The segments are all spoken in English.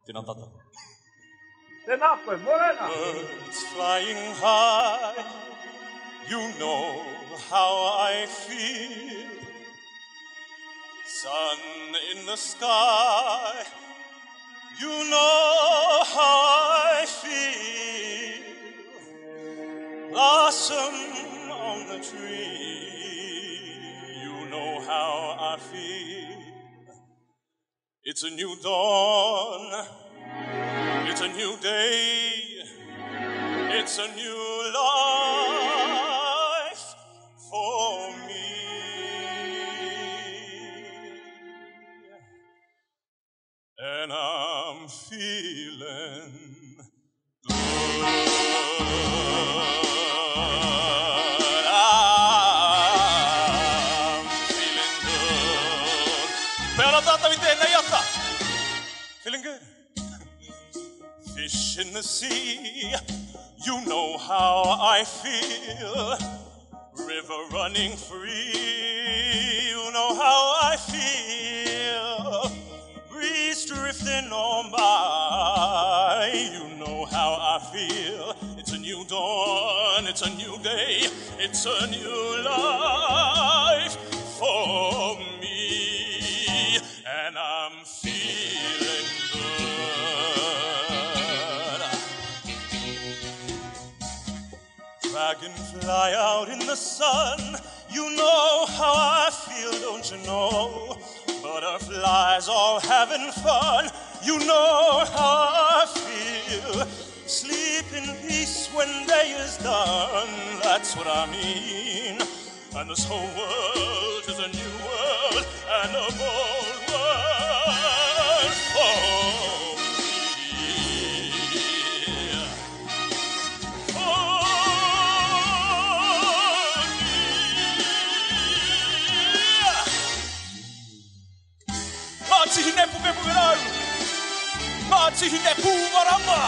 Tēnā tata. Tēnā koe, morena. Birds flying high, you know how I feel. Sun in the sky, you know how I feel. Blossom on the tree, you know how I feel. It's a new dawn, it's a new day, it's a new life for me. And I'm feeling good. I'm feeling good. Pēnā tātou I tēnei ata. Feeling good. Fish in the sea, you know how I feel. River running free, you know how I feel. Breeze drifting on by, you know how I feel. It's a new dawn, it's a new day, it's a new life for me. And I'm feeling good. Dragonfly out in the sun, you know how I feel, don't you know? Butterflies all having fun, you know how I feel. Sleep in peace when day is done, that's what I mean. And this whole world is a new world and a bold world for me. Mātihi ne pukepuke rau, mātihi ne pūmaranga,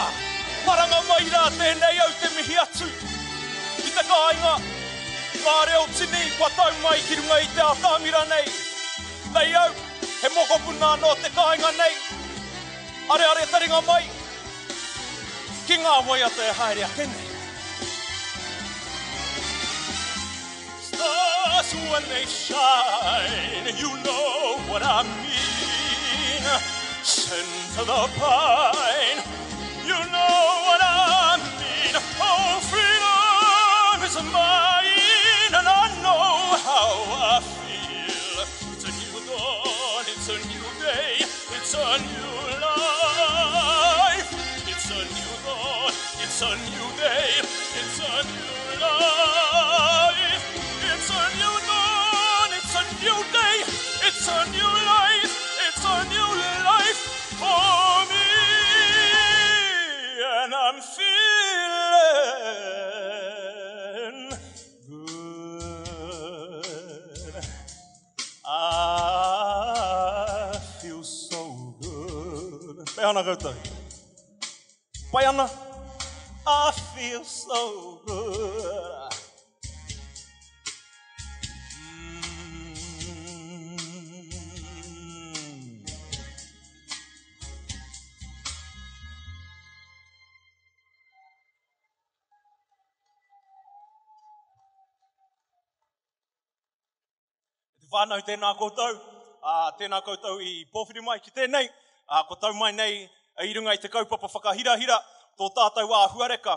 maranga mai rā tēnei au te mihi atu. I te kāinga, ngā reo tini, kua tau mai ki runga I te atamira nei. Nei au, he moko puna no te kāinga nei. Are taringa mai, ki ngā waiata e haere a kenei. Stars when they shine, you know what I mean. Send to the pine, you know what I mean. Oh, freedom is mine, and I know how I feel. It's a new dawn, it's a new day, it's a new life. It's a new dawn, it's a new day, it's a new life. It's a new dawn, it's a new day, it's a new life. It's a new life for me, and I'm feeling good. I feel so good. Pēhana koutou. Pai ana. I feel so good. Whānau tēnā koutou, tēnā koutou I pōwhiri mai ki tēnei, ko tau mai nei I runga I te kaupapa whakahirahira, tō tātou āhuareka.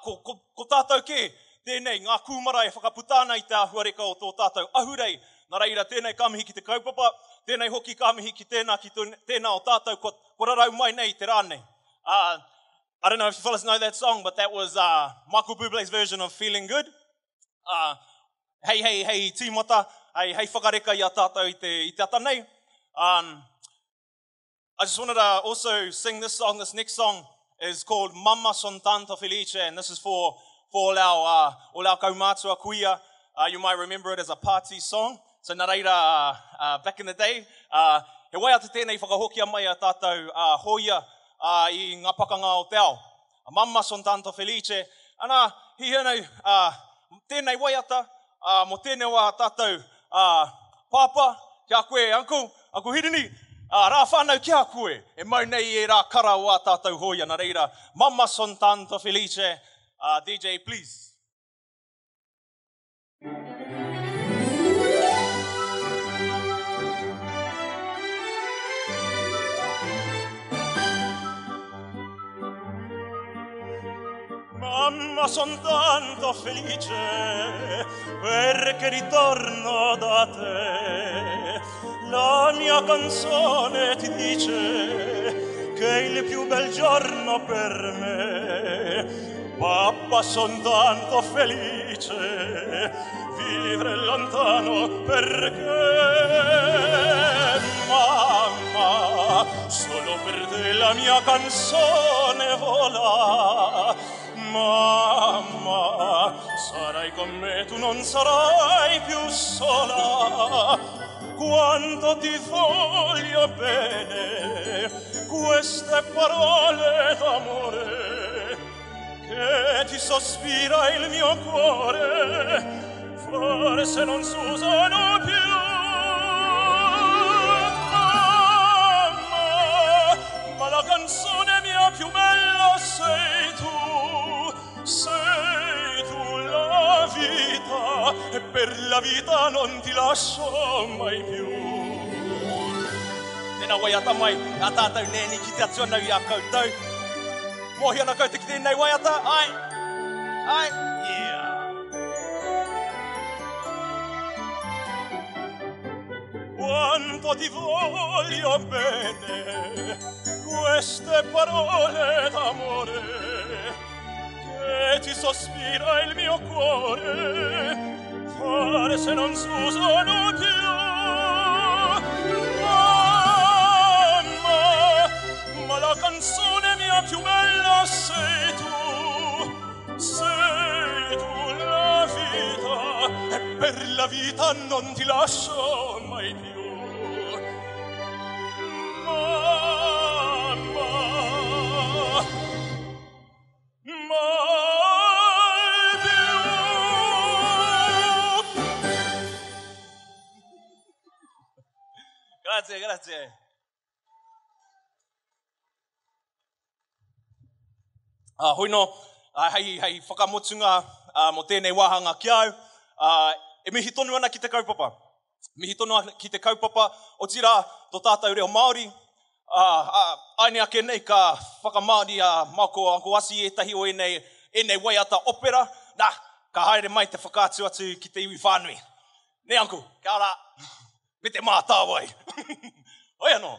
Ko tātou ke, tēnei ngā kūmara e whakaputāna I te āhuareka o tō tātou ahurei. Nā reira tēnei kāmihi ki te kaupapa, tēnei hoki kāmihi ki tēnā o tātou, ko rarau mai nei te rānei. I don't know if you fellas know that song, but that was Michael Bublé's version of Feeling Good. Hei tīmata, hei whakareka I a tātou I te ata nei. I just wanted to also sing this song. This next song is called Mamma son tanto felice, and this is for all our kaumātua kuia. You might remember it as a party song. So nā reira, back in the day, he waiata tēnei whakahokia mai a tātou hoia I ngā pakanga o te ao. Mamma son tanto felice. Ana, hi hēnau, tēnei waiata, mo tēnei wā tātou pāpa, kia koe, Uncle Hirini, Rā whānau ki a koe, e mau nei e rā kara o a tātou hoia na reira. Mamma son tanto felice. DJ, please. Mamma, son tanto felice perché ritorno da te. La mia canzone ti dice che è il più bel giorno per me. Papà, son tanto felice vivere lontano perché mamma, solo per te la mia canzone vola. Mamma, sarai con me, tu non sarai più sola. Quanto ti voglio bene, queste parole d'amore che ti sospira il mio cuore, forse non s'usano più. Mamma, ma la canzone mia più bella sei tu la vita, e per la vita non ti lascio mai più. Tēnā waiata mai, a tātou nēni ki te ationa i a koutou. Mōhi ana koutou ki tēnei waiata, ai, yeah. Quanto ti voglio bene, queste parole d'amore che ti sospira il mio cuore, forse non s'usano più. Mamma, ma la canzone mia più bella sei tu la vita, e per la vita non ti lascio mai più. Grazie. Hoino, hei whakamotunga mo tēnei wāhanga ki au. E mihi tonu ana ki te kaupapa. Mihi tonu ana ki te kaupapa o tira tō tātou reo Māori. Aine ake nei ka whakamāori mako Anko Asi etahi o enei waiata opera. Nā, ka haere mai te whakātu atu ki te iwi whānui. Ne Anko, kia ora. Me te mātā wai. Oi anō,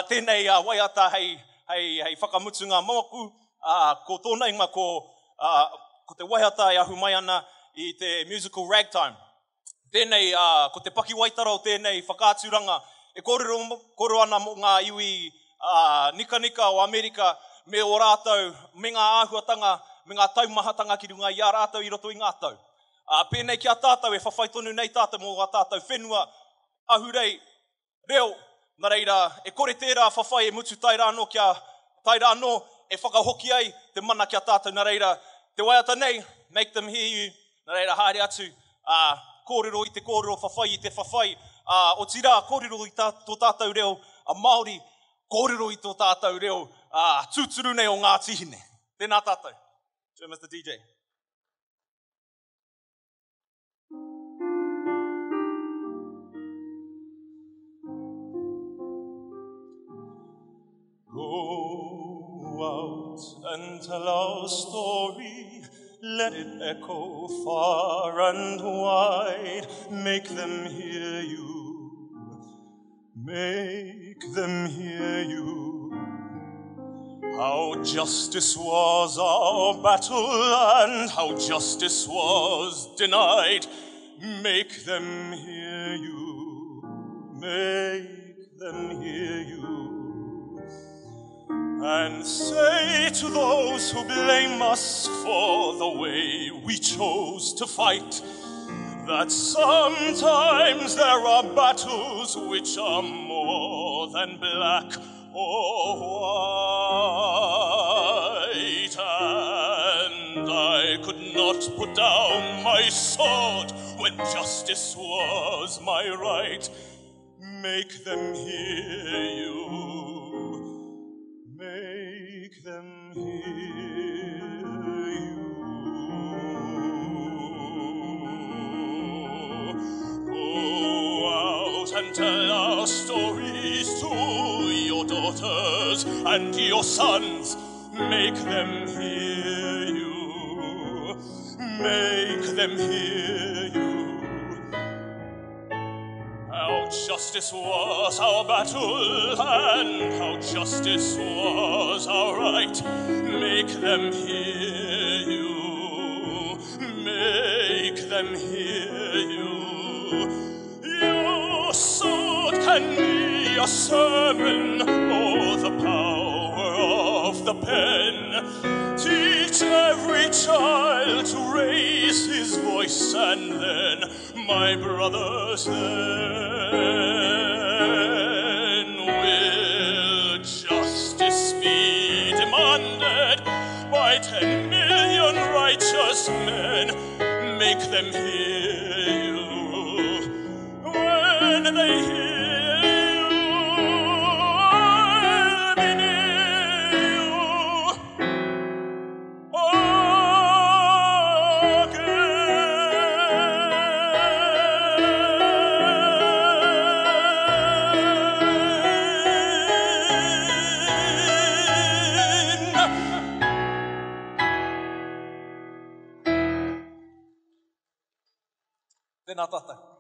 tēnei waiata hei whakamutunga mamaku, ko tōna inga ko te waiata i ahu mai ana i te musical Ragtime. Tēnei, ko te paki waitara o tēnei whakāturanga, e koro ana mo ngā iwi nika o Amerika, me o rātou, me ngā āhuatanga, me ngā taumahatanga ki runga i a rātou i roto i ngā tau. Pēnei ki a tātou e whawhai tonu nei tātou mō a tātou whenua, ahurei, reo, nā reira, e kore tērā whawhai e mutu taira anō kia taira anō, e whakahoki ai te mana kia tātou nā reira. Te waiata nei, make them hear you, nā reira haere atu, kōrero i te kōrero, whawhai i te whawhai, o tira, kōrero i tō tātou reo, a Māori, kōrero i tō tātou reo, tūturu nei o ngā tihine. Tēnā tātou. Sure, Mr. DJ. Go out and tell our story, let it echo far and wide, make them hear you, make them hear you. How justice was our battle and how justice was denied, make them hear you, make them hear you. And say to those who blame us for the way we chose to fight, that sometimes there are battles which are more than black or white. And I could not put down my sword when justice was my right. make them hear you. Make them hear you. Go out and tell our stories to your daughters and your sons. Make them hear you. Make them hear you. How justice was our battle, and how justice was our right. Make them hear you. Make them hear you. Your sword can be a sermon, or the power of the pen. Teach every child to raise his voice, and then, my brothers, then will justice be demanded by 10 million righteous men. Make them hear you when they hear you. I'll be near you Te nā tata.